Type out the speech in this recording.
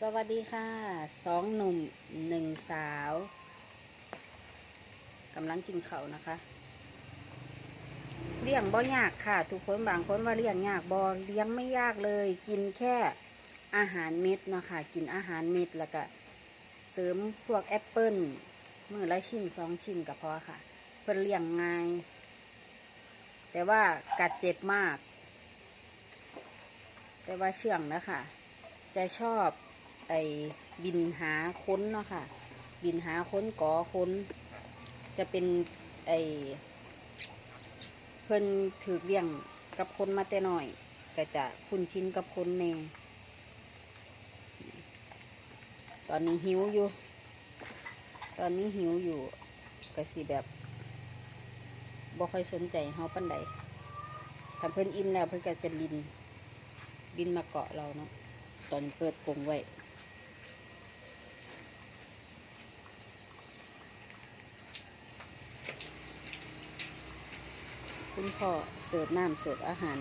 สวัสดีค่ะสองหนุ่มหนึ่งสาวกำลังกินข้าวนะคะเลี้ยงบ่ยากค่ะทุกคนบางคนว่าเลี้ยงยากบ่เลี้ยงไม่ยากเลยกินแค่อาหารเม็ดเนาะค่ะกินอาหารเม็ดแล้วก็เสริมพวกแอปเปิ้ลมื้อละชิ้น2 ชิ้นก็พอค่ะเพิ่นเลี้ยงง่ายแต่ว่ากัดเจ็บมากแต่ว่าเชื่องนะคะจะชอบไอ้บินหาค้นเนาะค่ะบินหาค้นก่อค้นจะเป็นไอ้เพิ่นถือเลี้ยงกับคนมาแต่น้อยก็จะคุ้นชินกับคนแน่ตอนนี้หิวอยู่ก็สิแบบบ่ค่อยสนใจเฮาปานใดถ้าเพิ่นอิ่มแล้วเพิ่นก็จะบินมาเกาะเราเนาะตอนเปิดกรงไว้คุณพ่อเสิร์ฟน้ำเสิร์ฟอาหาร